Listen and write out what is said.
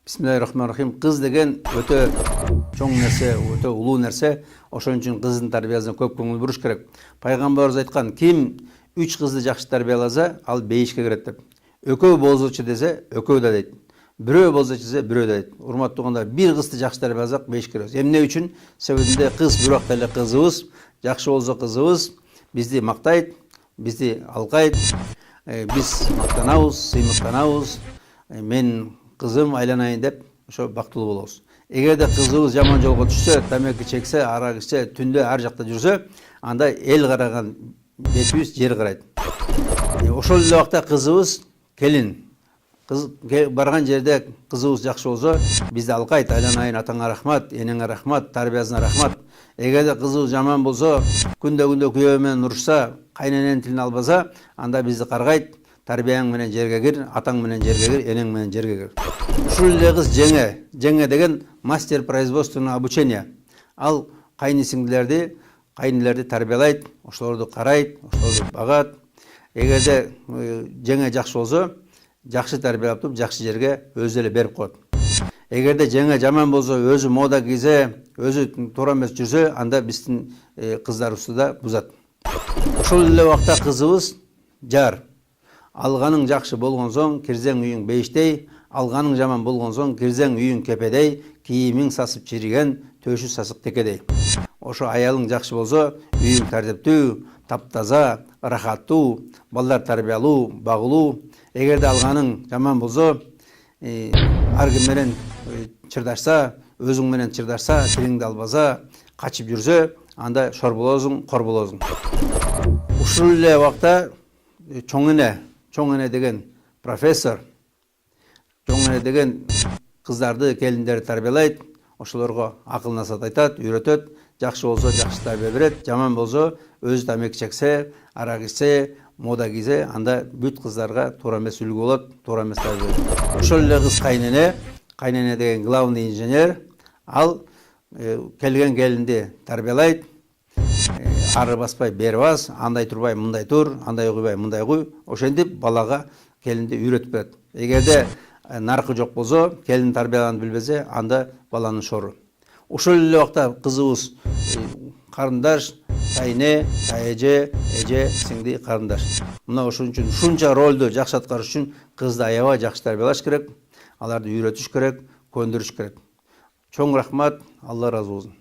Bismillahirrahmanirrahim. Kız деген öte çoğun нәрсе, öte улуу нәрсе. Ошон үчүн кыздын тарбиясына көп көңүл буруш керек. Пайгамбарыбыз айткан, ким 3 кызды жакшы тарбияласа, ал 5ке кирет деп. Экөө болзочу десе, экөө да дейт. Бирөө болзочу десе, бирөө да дейт. Урматтуу туугандар, бир кызды жакшы тарбияласак 5 киребиз. Эмне үчүн? Себебинде кыз бир убакта эле кызыбыз, жакшы болсо кызыбыз бизди мактайт, бизди алкайт, биз мактанабыз, сыймыктанабыз. Мен кызым айланайын деп ошо бактылуу болобуз. Эгерде кызыбыз жаман жолго түшсө, тамеки чексе, арак ичсе, түндө ар жакта жүрсө, анда эл караган бетибиз жер карайт. Ошол эле убакта кызыбыз келин. Кыз барган жерде кызыбыз жакшы болсо, бизди алкайт, айланайын, атаңа рахмат, энеңе рахмат, тарбиясына рахмат. Эгерде кызыбыз жаман болсо, күндө күйөө менен урушса, кайнененин тилин албаса, анда бизди каргайт. Тарбияң менен жерге кир, атаң менен жерге кир, энең менен жерге кир. Ушул эле кыз жеңе деген мастер производственного обучения. Ал кайнилерди тарбиялайт, ошолорду карайт, ошолорду багат. Эгерде жеңе жакшы болсо, жакшы тарбиялап туруп, жакшы жерге өзү эле берип коет. Эгерде жеңе жаман болсо, өзү мода кийсе, өзү туура эмес жүрсө, анда биздин кыздарыбызды да бузат. Ошол эле убакта кызыбыз жар. Алганың жакшы болгон соң, кирсең үйүң бейиштей, алганың жаман болгон соң, кирсең үйүң кепедей, кийимиң сасып чириген, төшү сасык текедей. Ошо аялың жакшы болсо, үйүң тартиптүү, таптаза, рахаттуу, балдар тарбиялуу, багылуу. Эгерде алганың жаман болсо, ар ким менен чырдашса, өзүң менен чырдашса, тилиңди албаса, качып жүрсө, анда шор болосуң, кор болосуң. Ушул эле убакта чоң эне деген профессор, чоң эне деген кыздарды, келиндерди тарбиялайт, ошолорго акыл насаат айтат, үйрөтөт, жакшы болсо жакшы тарбия берет, жаман болсо өзү тамеки чексе, арак ичсе, мода кийсе, анда бүт кыздарга туура эмес үлгү болот, туура эмес тарбия берет. Ошол эле кыз кайнене деген главный инженер, ал келген келинди тарбиялайт, ары баспай бери бас, андай турбай мындай тур, андай куйбай мындай куй, ошентип балага келинди үйрөтүп берет. Эгерде наркы жок болсо, келин тарбияланып билбесе, анда баланын шору. Ошол эле убакта кызыбыз карындаш, тайне, тайэже, эже, сиңди, карындаш. Мына ошон үчүн ушунча ролду жакшы аткарыш үчүн кызды аябай жакшы тарбиялаш керек, аларды үйрөтүш керек, көндүрүш керек. Чоң рахмат, Алла ыраазы болсун.